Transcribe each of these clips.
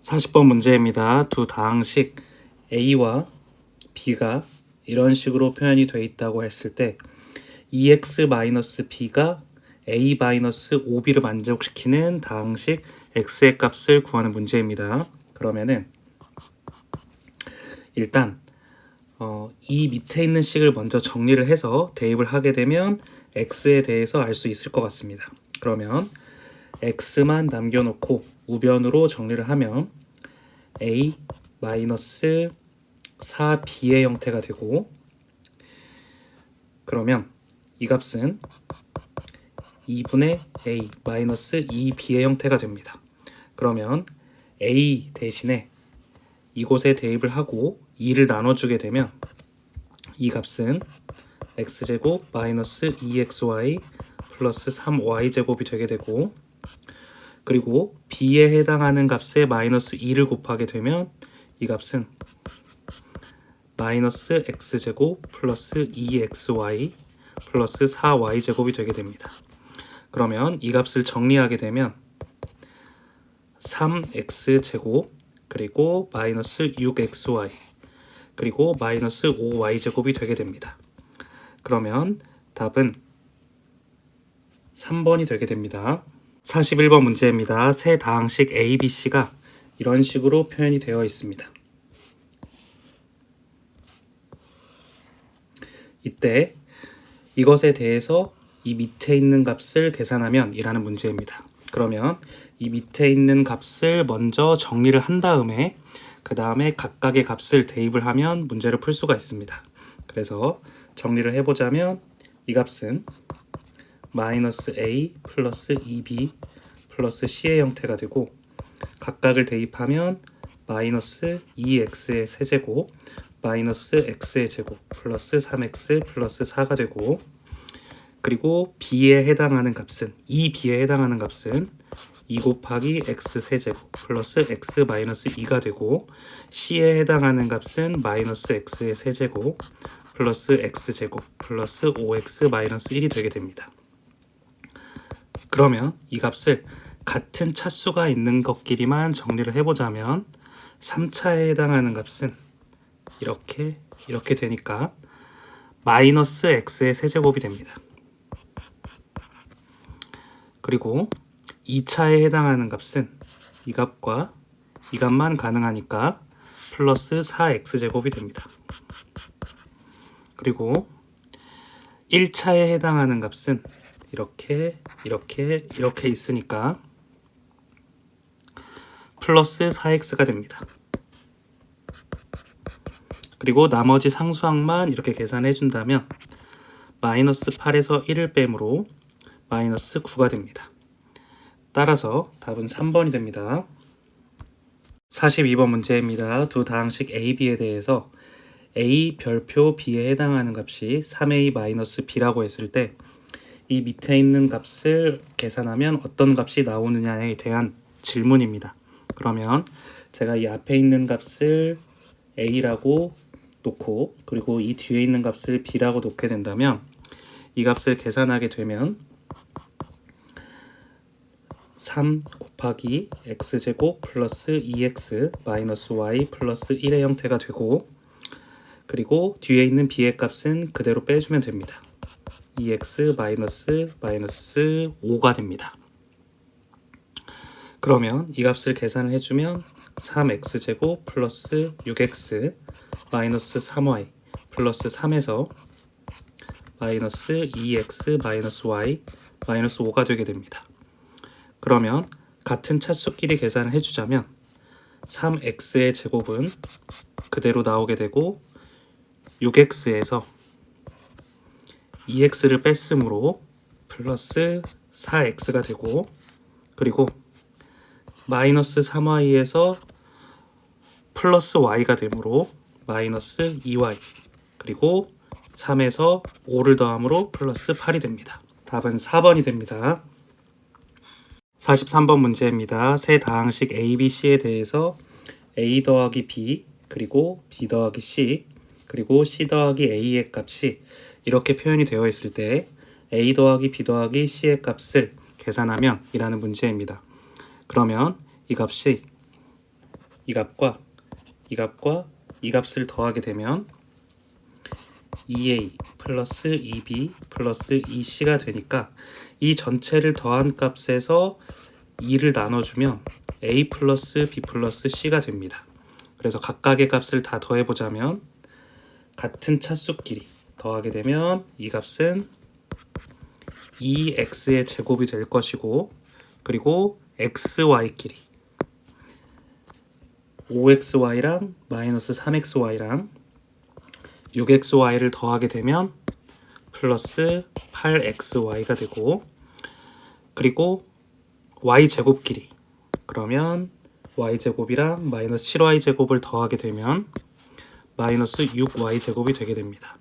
40번 문제입니다. 두 다항식 A와 B가 이런 식으로 표현이 되어 있다고 했을 때 EX-B가 A-5B를 만족시키는 다항식 X의 값을 구하는 문제입니다. 그러면은 일단 이 밑에 있는 식을 먼저 정리를 해서 대입을 하게 되면 X에 대해서 알 수 있을 것 같습니다. 그러면 X만 남겨놓고 우변으로 정리를 하면 A 마이너스 4B의 형태가 되고, 그러면 이 값은 2분의 A 마이너스 2B의 형태가 됩니다. 그러면 A 대신에 이곳에 대입을 하고 2를 나눠주게 되면 이 값은 x제곱 마이너스 2xy 플러스 3y제곱이 되게 되고, 그리고 b에 해당하는 값에 마이너스 2를 곱하게 되면 이 값은 마이너스 x제곱 플러스 2xy 플러스 4y제곱이 되게 됩니다. 그러면 이 값을 정리하게 되면 3x제곱 그리고 마이너스 6xy 그리고 마이너스 5y제곱이 되게 됩니다. 그러면 답은 3번이 되게 됩니다. 41번 문제입니다. 세 다항식 A, B, C가 이런 식으로 표현이 되어 있습니다. 이때 이것에 대해서 이 밑에 있는 값을 계산하면 이라는 문제입니다. 그러면 이 밑에 있는 값을 먼저 정리를 한 다음에 그 다음에 각각의 값을 대입을 하면 문제를 풀 수가 있습니다. 그래서 정리를 해보자면 이 값은 마이너스 A 플러스 2B 플러스 C의 형태가 되고, 각각을 대입하면 마이너스 2x의 세제곱 마이너스 x의 제곱 플러스 3x 플러스 4가 되고, 그리고 b에 해당하는 값은 2b에 해당하는 값은 2 곱하기 x 세제곱 플러스 x 마이너스 2가 되고, c에 해당하는 값은 마이너스 x의 세제곱 플러스 x제곱 플러스 5x 마이너스 1이 되게 됩니다. 그러면 이 값을 같은 차수가 있는 것끼리만 정리를 해보자면 3차에 해당하는 값은 이렇게 되니까 마이너스 x의 세제곱이 됩니다. 그리고 2차에 해당하는 값은 이 값과 이 값만 가능하니까 플러스 4x제곱이 됩니다. 그리고 1차에 해당하는 값은 이렇게 있으니까 플러스 4x가 됩니다. 그리고 나머지 상수항만 이렇게 계산해 준다면 마이너스 8에서 1을 빼므로 마이너스 9가 됩니다. 따라서 답은 3번이 됩니다. 42번 문제입니다. 두 다항식 A, B에 대해서 A 별표 B에 해당하는 값이 3A-B라고 했을 때 이 밑에 있는 값을 계산하면 어떤 값이 나오느냐에 대한 질문입니다. 그러면 제가 이 앞에 있는 값을 A라고 놓고, 그리고 이 뒤에 있는 값을 B라고 놓게 된다면 이 값을 계산하게 되면 3 곱하기 x제곱 플러스 2x 마이너스 y 플러스 1의 형태가 되고, 그리고 뒤에 있는 b의 값은 그대로 빼주면 됩니다. 2x 마이너스 5가 됩니다. 그러면 이 값을 계산을 해주면 3x제곱 플러스 6x 마이너스 3y 플러스 3에서 마이너스 2x 마이너스 y 마이너스 5가 되게 됩니다. 그러면 같은 차수끼리 계산을 해주자면 3x의 제곱은 그대로 나오게 되고 6x에서 2x를 뺐으므로 플러스 4x가 되고, 그리고 마이너스 3y에서 플러스 y가 되므로 마이너스 2y, 그리고 3에서 5를 더함으로 플러스 8이 됩니다. 답은 4번이 됩니다. 43번 문제입니다. 세 다항식 A, B, C에 대해서 A 더하기 B 그리고 B 더하기 C 그리고 C 더하기 A의 값이 이렇게 표현이 되어 있을 때 A 더하기 B 더하기 C의 값을 계산하면 이라는 문제입니다. 그러면 이 값이 이 값과 이 값과 이 값을 더하게 되면 2a 플러스 2b 플러스 2c가 되니까 이 전체를 더한 값에서 2를 나눠주면 a 플러스 b 플러스 c가 됩니다. 그래서 각각의 값을 다 더해보자면 같은 차수끼리 더하게 되면 이 값은 2x의 제곱이 될 것이고, 그리고 xy끼리 5xy랑 마이너스 3xy랑 6xy를 더하게 되면 플러스 8xy가 되고, 그리고 y제곱끼리 그러면 y제곱이랑 마이너스 7y제곱을 더하게 되면 마이너스 6y제곱이 되게 됩니다.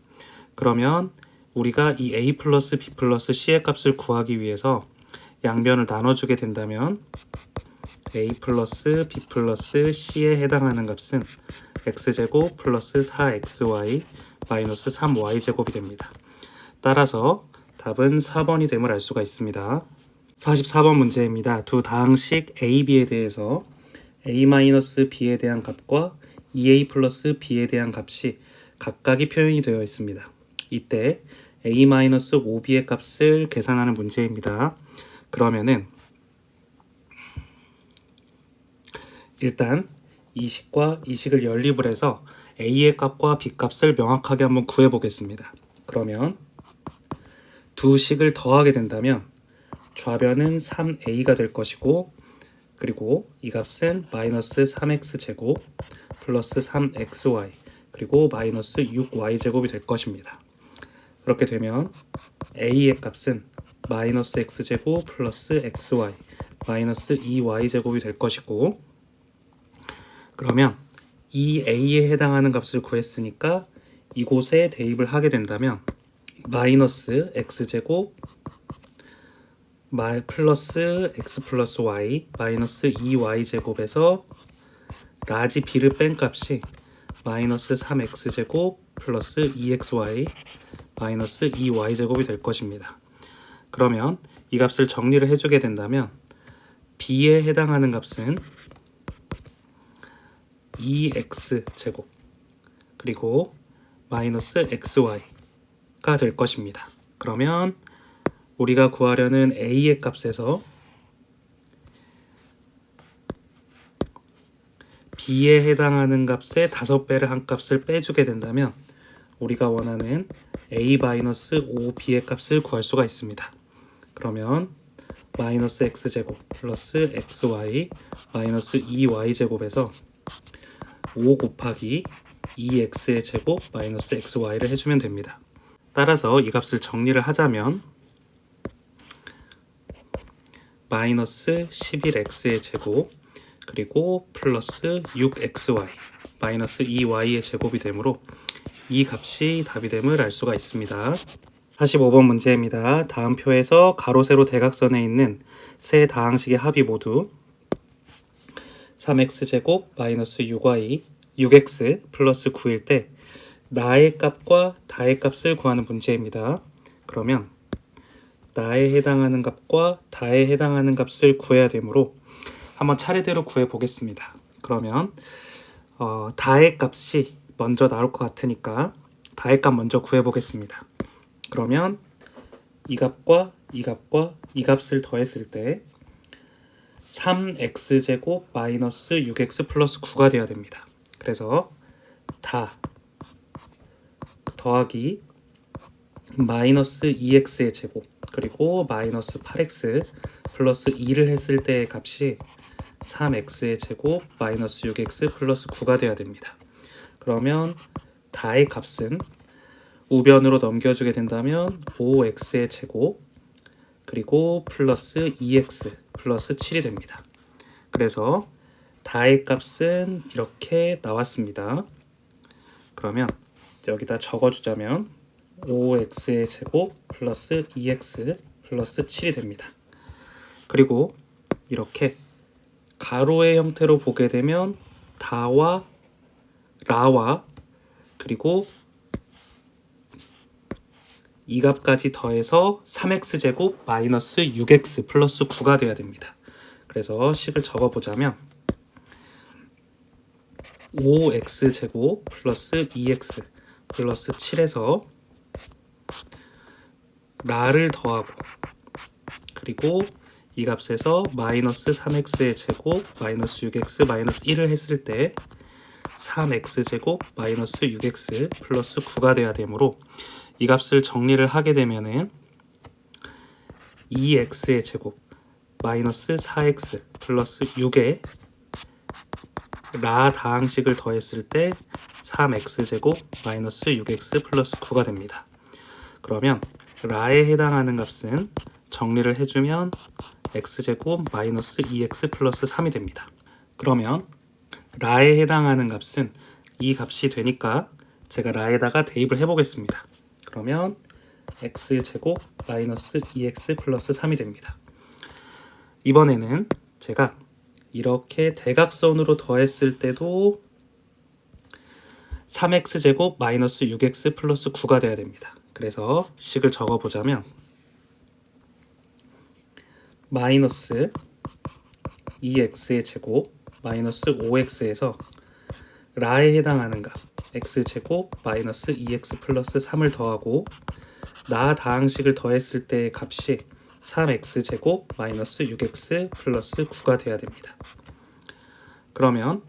그러면 우리가 이 a 플러스 b 플러스 c의 값을 구하기 위해서 양변을 나눠주게 된다면 a 플러스 b 플러스 c에 해당하는 값은 x제곱 플러스 4xy 마이너스 3y제곱이 됩니다. 따라서 답은 4번이 됨을 알 수가 있습니다. 44번 문제입니다. 두 다항식 a, b에 대해서 a-b에 대한 값과 2a 플러스 b에 대한 값이 각각이 표현이 되어 있습니다. 이때 a-5b의 값을 계산하는 문제입니다. 그러면은 일단 이 식과 이 식을 연립을 해서 a의 값과 b 값을 명확하게 한번 구해 보겠습니다. 그러면 두 식을 더하게 된다면 좌변은 3a가 될 것이고, 그리고 이 값은 마이너스 3x제곱 플러스 3xy 그리고 마이너스 6y제곱이 될 것입니다. 그렇게 되면 a의 값은 마이너스 x제곱 플러스 xy 마이너스 2y제곱이 될 것이고, 그러면 이 a에 해당하는 값을 구했으니까 이곳에 대입을 하게 된다면 마이너스 x제곱 플러스 x 플러스 y 마이너스 2y제곱에서 라지 b를 뺀 값이 마이너스 3x제곱 플러스 2xy 마이너스 2y제곱이 될 것입니다. 그러면 이 값을 정리를 해주게 된다면 b에 해당하는 값은 2x제곱 그리고 마이너스 xy가 될 것입니다. 그러면 우리가 구하려는 a의 값에서 b에 해당하는 값의 5배를 한 값을 빼주게 된다면 우리가 원하는 a-5b의 값을 구할 수가 있습니다. 그러면 마이너스 x제곱 플러스 xy 마이너스 2y제곱에서 5 곱하기 2x의 제곱 마이너스 xy를 해주면 됩니다. 따라서 이 값을 정리를 하자면 마이너스 11x의 제곱 그리고 플러스 6xy 마이너스 2y의 제곱이 되므로 이 값이 답이 됨을 알 수가 있습니다. 45번 문제입니다. 다음 표에서 가로 세로 대각선에 있는 세 다항식의 합이 모두 3x제곱 마이너스 6x 플러스 9일 때 나의 값과 다의 값을 구하는 문제입니다. 그러면 나에 해당하는 값과 다에 해당하는 값을 구해야 되므로 한번 차례대로 구해 보겠습니다. 그러면 다의 값이 먼저 나올 것 같으니까 다의 값 먼저 구해 보겠습니다. 그러면 이 값과 이 값과 이 값을 더했을 때 3x제곱 마이너스 6x 플러스 9가 되어야 됩니다. 그래서 다 더하기 마이너스 2x의 제곱 그리고 마이너스 8x 플러스 2를 했을 때의 값이 3x의 제곱 마이너스 6x 플러스 9가 되어야 됩니다. 그러면 다의 값은 우변으로 넘겨주게 된다면 5x의 제곱 그리고 플러스 2x 플러스 7이 됩니다. 그래서 다의 값은 이렇게 나왔습니다. 그러면 여기다 적어주자면 5x의 제곱 플러스 2x 플러스 7이 됩니다. 그리고 이렇게 가로의 형태로 보게 되면 다와 라와 그리고 이 값까지 더해서 3x제곱 마이너스 6x 플러스 9가 되어야 됩니다. 그래서 식을 적어보자면 5x제곱 플러스 2x 플러스 7에서 라를 더하고 그리고 이 값에서 마이너스 3x의 제곱 마이너스 6x 마이너스 1을 했을 때 3x제곱 마이너스 6x 플러스 9가 돼야 되므로 이 값을 정리를 하게 되면은 2x의 제곱 마이너스 4x 플러스 6에 라 다항식을 더했을 때 3x제곱 마이너스 6x 플러스 9가 됩니다. 그러면 라에 해당하는 값은 정리를 해주면 x제곱 마이너스 2x 플러스 3이 됩니다. 그러면 라에 해당하는 값은 이 값이 되니까 제가 라에다가 대입을 해보겠습니다. 그러면 x제곱 마이너스 2x 플러스 3이 됩니다. 이번에는 제가 이렇게 대각선으로 더했을 때도 3x제곱 마이너스 6x 플러스 9가 돼야 됩니다. 그래서 식을 적어보자면 마이너스 2x의 제곱 마이너스 5x에서 라에 해당하는 값 x제곱 마이너스 2x 플러스 3을 더하고 라 다항식을 더했을 때의 값이 3x제곱 마이너스 6x 플러스 9가 돼야 됩니다. 그러면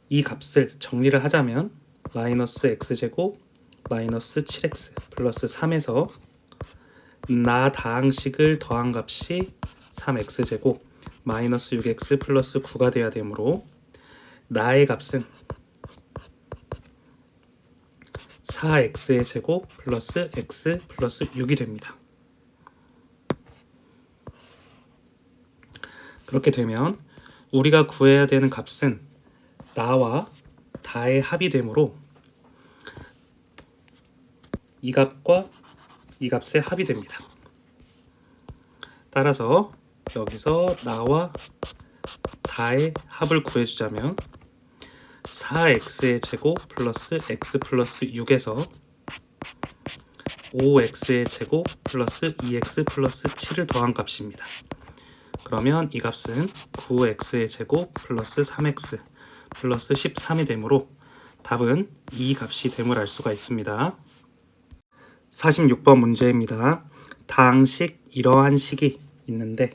이 값을 정리를 하자면 마이너스 x제곱 마이너스 7x 플러스 3에서 라 다항식을 더한 값이 3x제곱 마이너스 6x 플러스 9가 돼야 되므로 나의 값은 4x의 제곱 플러스 x 플러스 6이 됩니다. 그렇게 되면 우리가 구해야 되는 값은 나와 다의 합이 되므로 이 값과 이 값의 합이 됩니다. 따라서 여기서 나와 다의 합을 구해주자면 4x의 제곱 플러스 x 플러스 6에서 5x의 제곱 플러스 2x 플러스 7을 더한 값입니다. 그러면 이 값은 9x의 제곱 플러스 3x 플러스 13이 되므로 답은 이 값이 됨을 알 수가 있습니다. 46번 문제입니다. 다항식 이러한 식이 있는데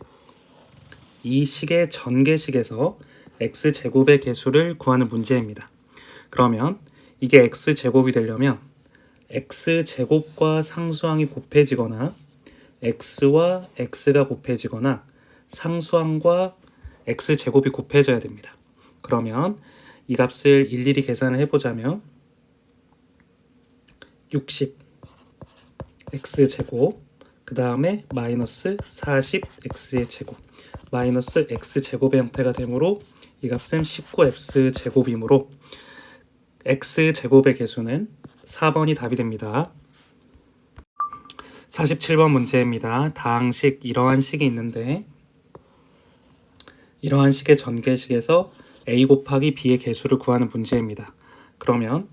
이 식의 전개식에서 x제곱의 개수를 구하는 문제입니다. 그러면 이게 x제곱이 되려면 x제곱과 상수항이 곱해지거나 x와 x가 곱해지거나 상수항과 x제곱이 곱해져야 됩니다. 그러면 이 값을 일일이 계산을 해보자면 60 x제곱 그 다음에 마이너스 40 x의 제곱 마이너스 x제곱의 형태가 되므로 이 값은 19x제곱이므로 x제곱의 개수는 4번이 답이 됩니다. 47번 문제입니다. 다항식 이러한 식이 있는데 이러한 식의 전개식에서 a 곱하기 b의 개수를 구하는 문제입니다. 그러면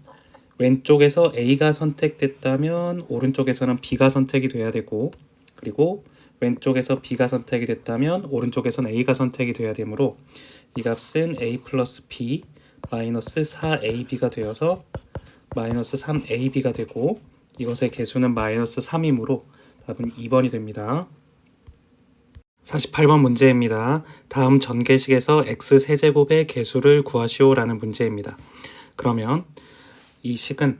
왼쪽에서 a가 선택됐다면 오른쪽에서는 b가 선택이 돼야 되고 그리고 왼쪽에서 b가 선택이 됐다면 오른쪽에서는 a가 선택이 돼야 되므로 이 값은 a 플러스 b 마이너스 4ab가 되어서 마이너스 3ab가 되고 이것의 개수는 마이너스 3이므로 답은 2번이 됩니다. 48번 문제입니다. 다음 전개식에서 x세제곱의 개수를 구하시오 라는 문제입니다. 그러면 이 식은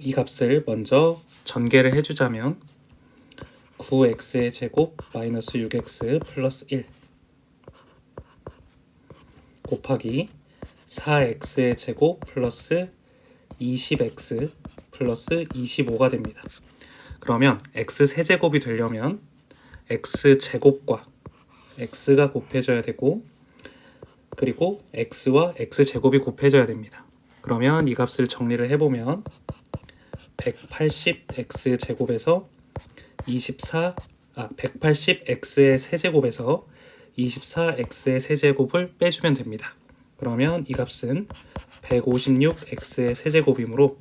이 값을 먼저 전개를 해주자면 9x의 제곱 마이너스 6x 플러스 1 곱하기 4x의 제곱 플러스 20x 플러스 25가 됩니다. 그러면 x세제곱이 되려면 x제곱과 x가 곱해져야 되고 그리고 x와 x제곱이 곱해져야 됩니다. 그러면 이 값을 정리를 해보면 180x제곱에서 180x의 세제곱에서 24x의 세제곱을 빼주면 됩니다. 그러면 이 값은 156x의 세제곱이므로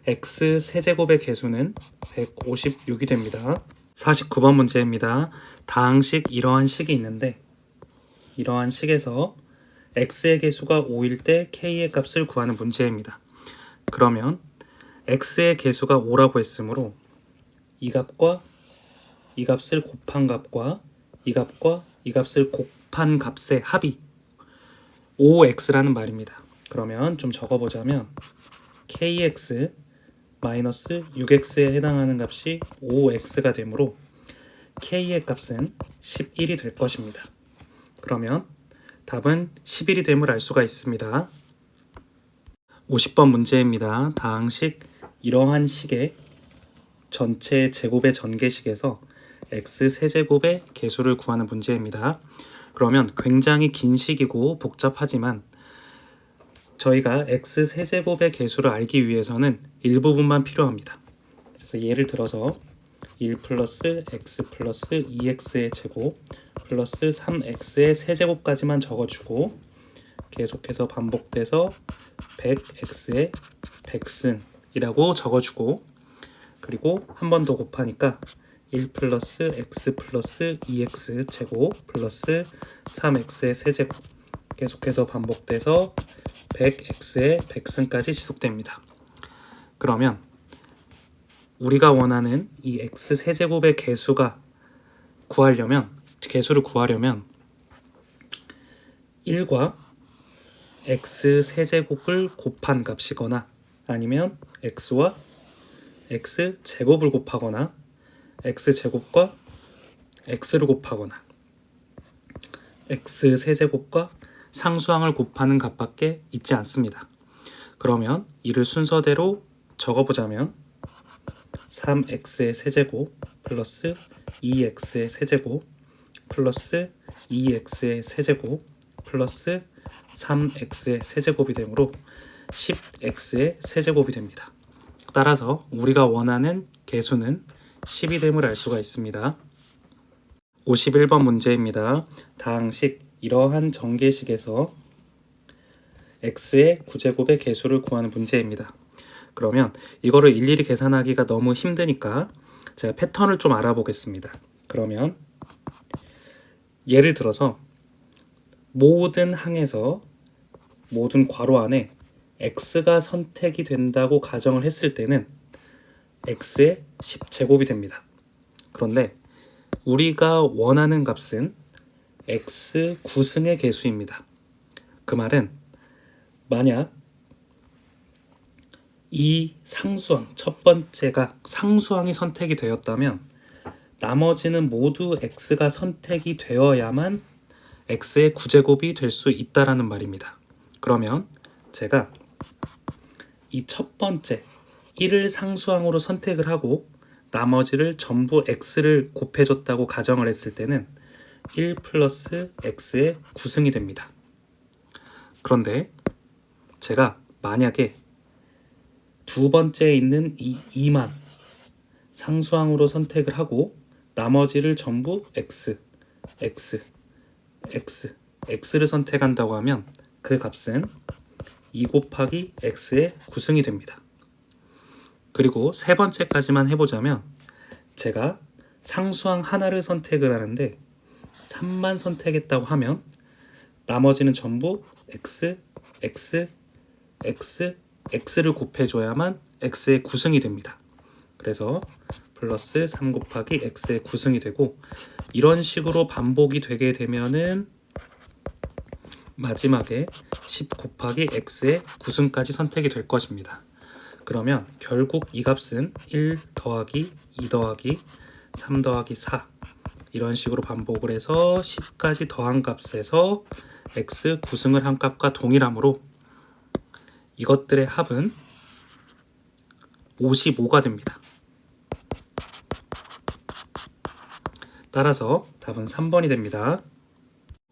x 세제곱의 개수는 156이 됩니다. 49번 문제입니다. 다항식 이러한 식이 있는데 이러한 식에서 x의 개수가 5일 때 k의 값을 구하는 문제입니다. 그러면 x의 개수가 5라고 했으므로 이 값과 이 값을 곱한 값과 이 값과 이 값을 곱한 값의 합이 5x라는 말입니다. 그러면 좀 적어보자면 kx 마이너스 6x에 해당하는 값이 5x가 되므로 k의 값은 11이 될 것입니다. 그러면 답은 11이 됨을 알 수가 있습니다. 50번 문제입니다. 다항식 이러한 식의 전체 제곱의 전개식에서 x 세제곱의 개수를 구하는 문제입니다. 그러면 굉장히 긴 식이고 복잡하지만 저희가 x 세제곱의 개수를 알기 위해서는 일부분만 필요합니다. 그래서 예를 들어서 1 플러스 x 플러스 2x의 제곱 플러스 3x의 세제곱까지만 적어주고 계속해서 반복돼서 100x의 백승이라고 적어주고 그리고 한 번 더 곱하니까 1 플러스 x 플러스 2x 제곱 플러스 3x의 세제곱 계속해서 반복돼서 100x의 백승까지 지속됩니다. 그러면 우리가 원하는 이 x 세제곱의 개수를 구하려면 1과 x 세제곱을 곱한 값이거나 아니면 x와 x 제곱을 곱하거나 x 제곱과 x를 곱하거나 x 세제곱과 상수항을 곱하는 값밖에 있지 않습니다. 그러면 이를 순서대로 적어보자면 3x의 세제곱 플러스 2x의 세제곱 플러스 2x의 세제곱 플러스 3x의 세제곱이 되므로 10x의 세제곱이 됩니다. 따라서 우리가 원하는 개수는 10이 됨을 알 수가 있습니다. 51번 문제입니다. 다항식 이러한 전개식에서 x의 9제곱의 개수를 구하는 문제입니다. 그러면 이거를 일일이 계산하기가 너무 힘드니까 제가 패턴을 좀 알아보겠습니다. 그러면 예를 들어서 모든 항에서 모든 괄호 안에 x가 선택이 된다고 가정을 했을 때는 x의 10제곱이 됩니다. 그런데 우리가 원하는 값은 x 9승의 개수입니다. 그 말은 만약 이 상수항 첫 번째가 상수항이 선택이 되었다면 나머지는 모두 x가 선택이 되어야만 x의 9제곱이 될 수 있다라는 말입니다. 그러면 제가 이 첫 번째 1을 상수항으로 선택을 하고 나머지를 전부 x를 곱해줬다고 가정을 했을 때는 1 플러스 x의 9승이 됩니다. 그런데 제가 만약에 두 번째에 있는 이 2만 상수항으로 선택을 하고 나머지를 전부 x를 선택한다고 하면 그 값은 2 곱하기 x의 9승이 됩니다. 그리고 세 번째까지만 해보자면 제가 상수항 하나를 선택을 하는데 3만 선택했다고 하면 나머지는 전부 x를 곱해줘야만 x의 9승이 됩니다. 그래서 플러스 3 곱하기 x의 9승이 되고 이런 식으로 반복이 되게 되면은 마지막에 10 곱하기 x의 9승까지 선택이 될 것입니다. 그러면 결국 이 값은 1 더하기 2 더하기 3 더하기 4 이런 식으로 반복을 해서 10까지 더한 값에서 x 9승을 한 값과 동일하므로 이것들의 합은 55가 됩니다. 따라서 답은 3번이 됩니다.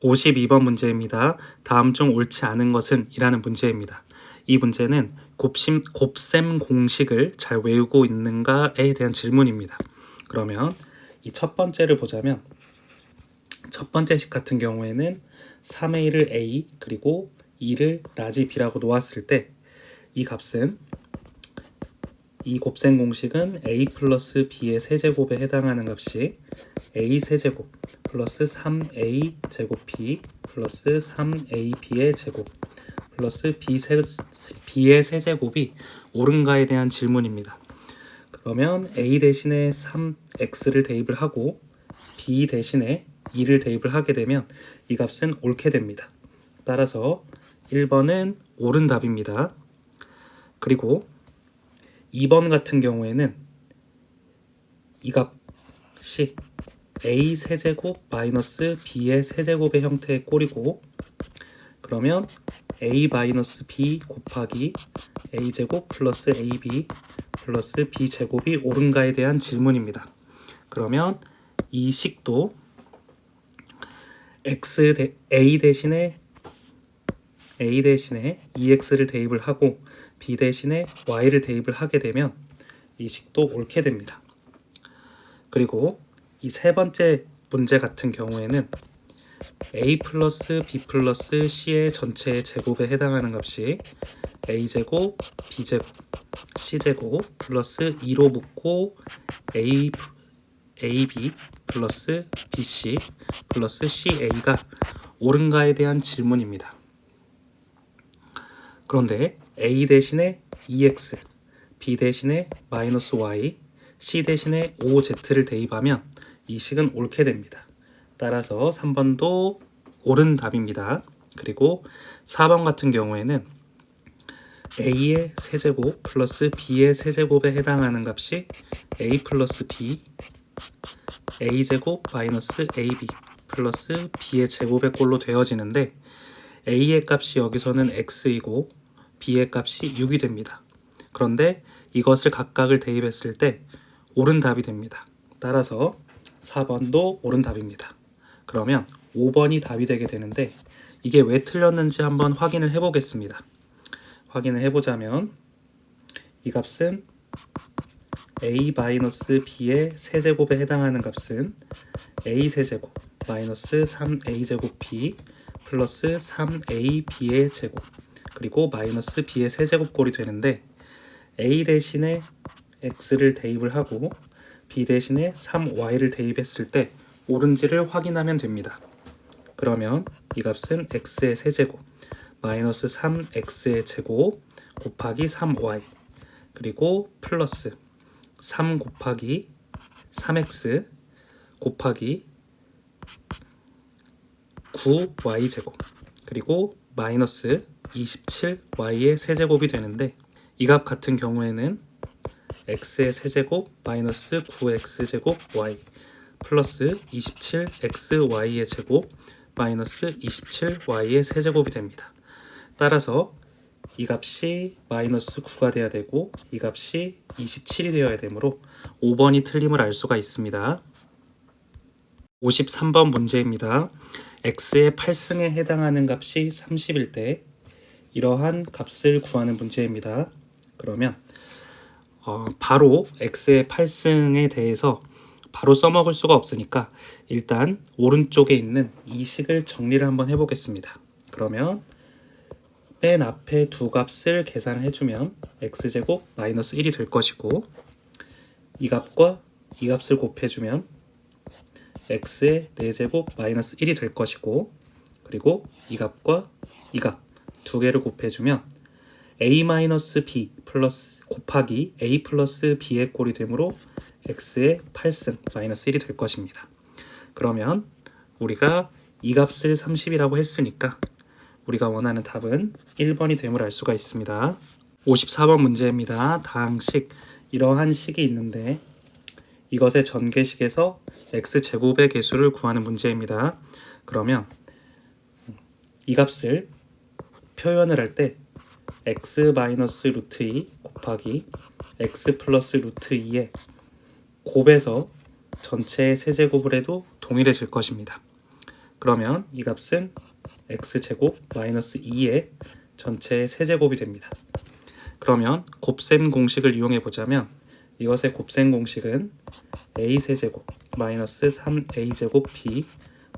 52번 문제입니다. 다음 중 옳지 않은 것은? 이라는 문제입니다. 이 문제는 곱셈 공식을 잘 외우고 있는가에 대한 질문입니다. 그러면 이 첫 번째를 보자면 첫 번째 식 같은 경우에는 3의 1을 a 그리고 2를 라지 b라고 놓았을 때 이 값은 이 곱셈 공식은 a 플러스 b의 세제곱에 해당하는 값이 a 세제곱 플러스 3a 제곱 b 플러스 3ab의 제곱 플러스 b의 세제곱이 옳은가에 대한 질문입니다. 그러면 a 대신에 3x를 대입을 하고 b 대신에 2를 대입을 하게 되면 이 값은 옳게 됩니다. 따라서 1번은 옳은 답입니다. 그리고 2번 같은 경우에는 이 값이 a 세제곱 마이너스 b의 세제곱의 형태의 꼴이고, 그러면 a 마이너스 b 곱하기 a 제곱 플러스 ab 플러스 b 제곱이 옳은가에 대한 질문입니다. 그러면 이 식도 a 대신에 2x를 대입을 하고 b 대신에 y를 대입을 하게 되면 이 식도 옳게 됩니다. 그리고 이 세 번째 문제 같은 경우에는 a 플러스 b 플러스 c의 전체의 제곱에 해당하는 값이 a제곱, b제곱, c제곱 플러스 2로 묶고 ab 플러스 bc 플러스 ca가 옳은가에 대한 질문입니다. 그런데 a 대신에 2x, b 대신에 마이너스 y, c 대신에 5z를 대입하면 이 식은 옳게 됩니다. 따라서 3번도 옳은 답입니다. 그리고 4번 같은 경우에는 a의 세제곱 플러스 b의 세제곱에 해당하는 값이 a 플러스 b, a제곱 마이너스 ab 플러스 b의 제곱의 꼴로 되어지는데 a의 값이 여기서는 x이고 b의 값이 6이 됩니다. 그런데 이것을 각각을 대입했을 때 옳은 답이 됩니다. 따라서 4번도 옳은 답입니다. 그러면 5번이 답이 되게 되는데 이게 왜 틀렸는지 한번 확인을 해보겠습니다. 확인을 해보자면 이 값은 a-b의 세제곱에 해당하는 값은 a 세제곱 마이너스 3a제곱 b 플러스 3ab의 제곱 그리고 마이너스 b의 세제곱 꼴이 되는데 a 대신에 x를 대입을 하고 b 대신에 3y를 대입했을 때 옳은지를 확인하면 됩니다. 그러면 이 값은 x의 세제곱 마이너스 3x의 제곱 곱하기 3y 그리고 플러스 3 곱하기 3x 곱하기 9y 제곱 그리고 마이너스 27y의 세제곱이 되는데 이 값 같은 경우에는 x의 세제곱 마이너스 9x제곱 y 플러스 27xy의 제곱 마이너스 27y의 세제곱이 됩니다. 따라서 이 값이 마이너스 9가 돼야 되고 이 값이 27이 되어야 되므로 5번이 틀림을 알 수가 있습니다. 53번 문제입니다. x의 8승에 해당하는 값이 30일 때 이러한 값을 구하는 문제입니다. 그러면 바로 x의 8승에 대해서 바로 써먹을 수가 없으니까 일단 오른쪽에 있는 이 식을 정리를 한번 해보겠습니다. 그러면 맨 앞에 두 값을 계산을 해주면 x제곱 마이너스 1이 될 것이고 이 값과 이 값을 곱해주면 x의 4제곱 마이너스 1이 될 것이고 그리고 이 값과 이 값 두 개를 곱해주면 a-b 플러스 곱하기 a 플러스 b의 꼴이 되므로 x의 8승 마이너스 1이 될 것입니다. 그러면 우리가 이 값을 30이라고 했으니까 우리가 원하는 답은 1번이 됨을 알 수가 있습니다. 54번 문제입니다. 다항식 이러한 식이 있는데 이것의 전개식에서 x제곱의 개수를 구하는 문제입니다. 그러면 이 값을 표현을 할 때 x 마이너스 루트 2 곱하기 x 플러스 루트 2에 곱해서 전체의 세제곱을 해도 동일해질 것입니다. 그러면 이 값은 x제곱 마이너스 2의 전체의 세제곱이 됩니다. 그러면 곱셈 공식을 이용해 보자면 이것의 곱셈 공식은 a 세제곱 마이너스 3a제곱 b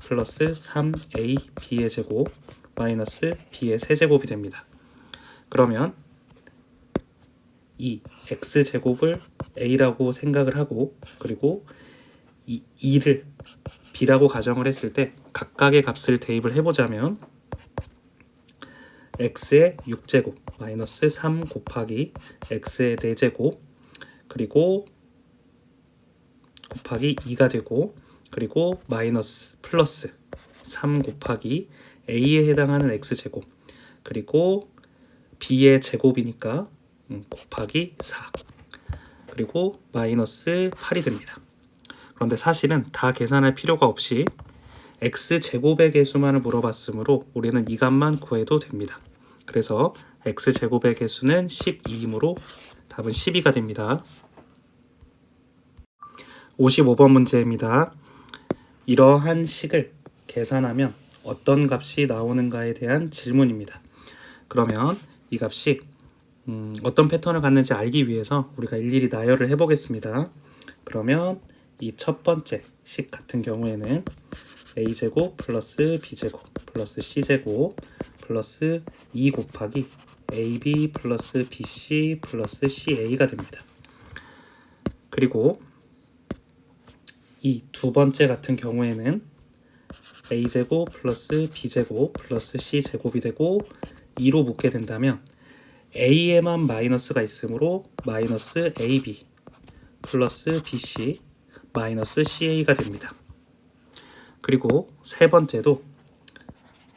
플러스 3ab의 제곱 마이너스 b의 세제곱이 됩니다. 그러면 이 x제곱을 a라고 생각을 하고 그리고 이 2를 b라고 가정을 했을 때 각각의 값을 대입을 해보자면 x의 6제곱 마이너스 3 곱하기 x의 4제곱 그리고 곱하기 2가 되고 그리고 마이너스 플러스 3 곱하기 a에 해당하는 x제곱 그리고 b의 제곱이니까 곱하기 4 그리고 마이너스 8이 됩니다. 그런데 사실은 다 계산할 필요가 없이 x제곱의 개수만을 물어봤으므로 우리는 이 값만 구해도 됩니다. 그래서 x제곱의 개수는 12이므로 답은 12가 됩니다. 55번 문제입니다. 이러한 식을 계산하면 어떤 값이 나오는가에 대한 질문입니다. 그러면 이 값이 어떤 패턴을 갖는지 알기 위해서 우리가 일일이 나열을 해보겠습니다. 그러면 이 첫 번째 식 같은 경우에는 a제곱 플러스 b제곱 플러스 c제곱 플러스 2 곱하기 ab 플러스 bc 플러스 ca가 됩니다. 그리고 이 두 번째 같은 경우에는 a제곱 플러스 b제곱 플러스 c제곱이 되고 2로 묶게 된다면 a에만 마이너스가 있으므로 마이너스 ab 플러스 bc 마이너스 ca가 됩니다. 그리고 세 번째도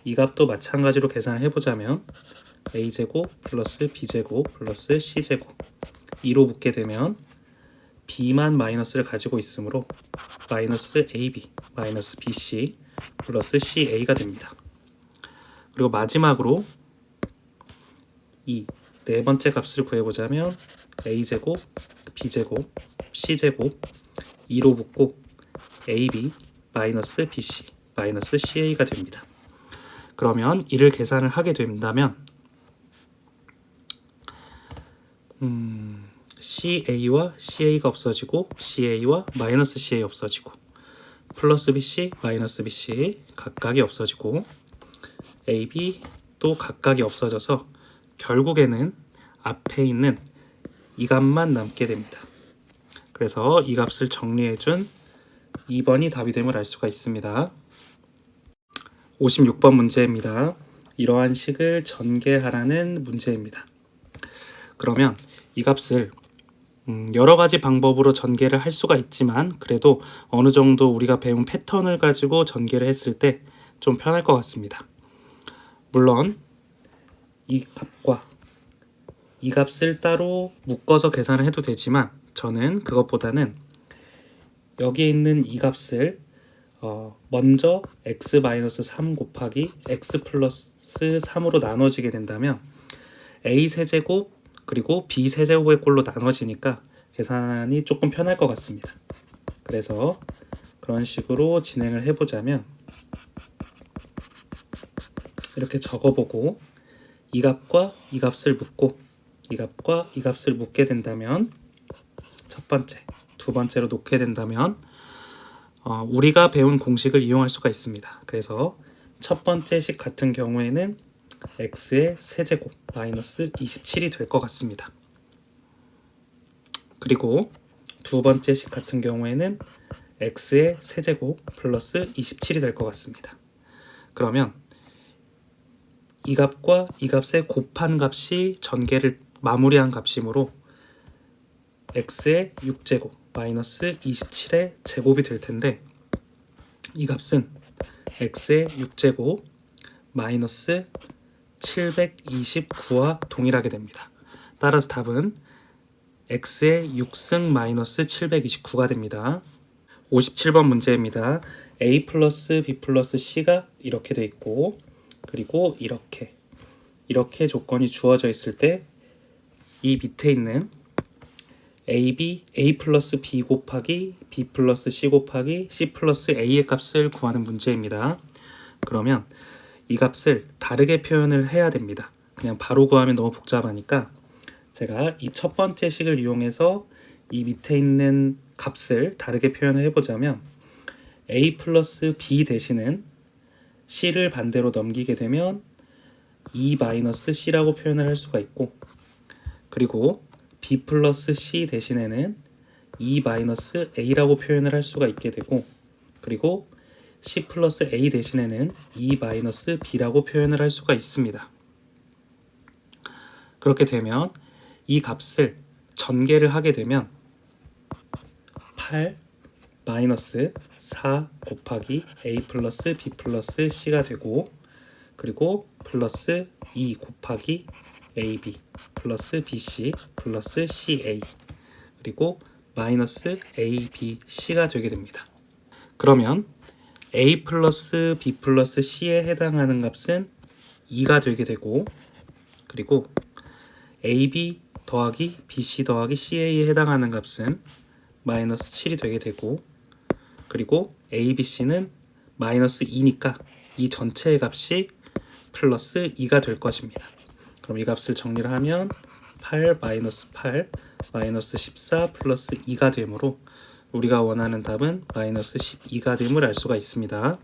이 값도 마찬가지로 계산을 해보자면 a제곱 플러스 b제곱 플러스 c제곱 2로 묶게 되면 b만 마이너스를 가지고 있으므로 마이너스 ab 마이너스 bc 플러스 ca가 됩니다. 그리고 마지막으로 이 네 번째 값을 구해보자면 a제곱 b제곱 c제곱 2로 묶고 ab 마이너스 bc 마이너스 ca가 됩니다. 그러면 이를 계산을 하게 된다면 ca와 ca가 없어지고 ca와 마이너스 ca 없어지고 플러스 bc 마이너스 bc 각각이 없어지고 ab 또 각각이 없어져서 결국에는 앞에 있는 이 값만 남게 됩니다. 그래서 이 값을 정리해준 2번이 답이 됨을 알 수가 있습니다. 56번 문제입니다. 이러한 식을 전개하라는 문제입니다. 그러면 이 값을 여러 가지 방법으로 전개를 할 수가 있지만 그래도 어느 정도 우리가 배운 패턴을 가지고 전개를 했을 때 좀 편할 것 같습니다. 물론 이 값과 이 값을 따로 묶어서 계산을 해도 되지만 저는 그것보다는 여기에 있는 이 값을 먼저 x-3 곱하기 x 플러스 3으로 나눠지게 된다면 a 세제곱 그리고 b 세제곱의 꼴로 나눠지니까 계산이 조금 편할 것 같습니다. 그래서 그런 식으로 진행을 해보자면 이렇게 적어보고 이 값과 이 값을 묶고 이 값과 이 값을 묶게 된다면 첫 번째, 두 번째로 놓게 된다면 우리가 배운 공식을 이용할 수가 있습니다. 그래서 첫 번째 식 같은 경우에는 x의 세제곱 마이너스 27이 될 것 같습니다. 그리고 두 번째 식 같은 경우에는 x의 세제곱 플러스 27이 될 것 같습니다. 그러면 이 값과 이 값의 곱한 값이 전개를 마무리한 값이므로 x의 6제곱 마이너스 27의 제곱이 될 텐데 이 값은 x의 6제곱 마이너스 729와 동일하게 됩니다. 따라서 답은 x의 6승 마이너스 729가 됩니다. 57번 문제입니다. a 플러스 b 플러스 c가 이렇게 돼 있고 그리고 이렇게 조건이 주어져 있을 때 이 밑에 있는 a 플러스 b 곱하기 b 플러스 c 곱하기 c 플러스 a의 값을 구하는 문제입니다. 그러면 이 값을 다르게 표현을 해야 됩니다. 그냥 바로 구하면 너무 복잡하니까 제가 이 첫 번째 식을 이용해서 이 밑에 있는 값을 다르게 표현을 해보자면 a 플러스 b 대신은 c를 반대로 넘기게 되면 2 마이너스 c라고 표현을 할 수가 있고 그리고 b 플러스 c 대신에는 2 마이너스 a라고 표현을 할 수가 있게 되고 그리고 C 플러스 A 대신에는 E 마이너스 B라고 표현을 할 수가 있습니다. 그렇게 되면 이 값을 전개를 하게 되면 8 마이너스 4 곱하기 A 플러스 B 플러스 C가 되고, 그리고 플러스 2 곱하기 AB 플러스 BC 플러스 CA, 그리고 마이너스 ABC가 되게 됩니다. 그러면 A 플러스 B 플러스 C에 해당하는 값은 2가 되게 되고, 그리고 AB 더하기 BC 더하기 CA에 해당하는 값은 마이너스 7이 되게 되고, 그리고 ABC는 마이너스 2니까 이 전체의 값이 플러스 2가 될 것입니다. 그럼 이 값을 정리를 하면 8 마이너스 8 마이너스 14 플러스 2가 되므로 우리가 원하는 답은 마이너스 12가 됨을 알 수가 있습니다.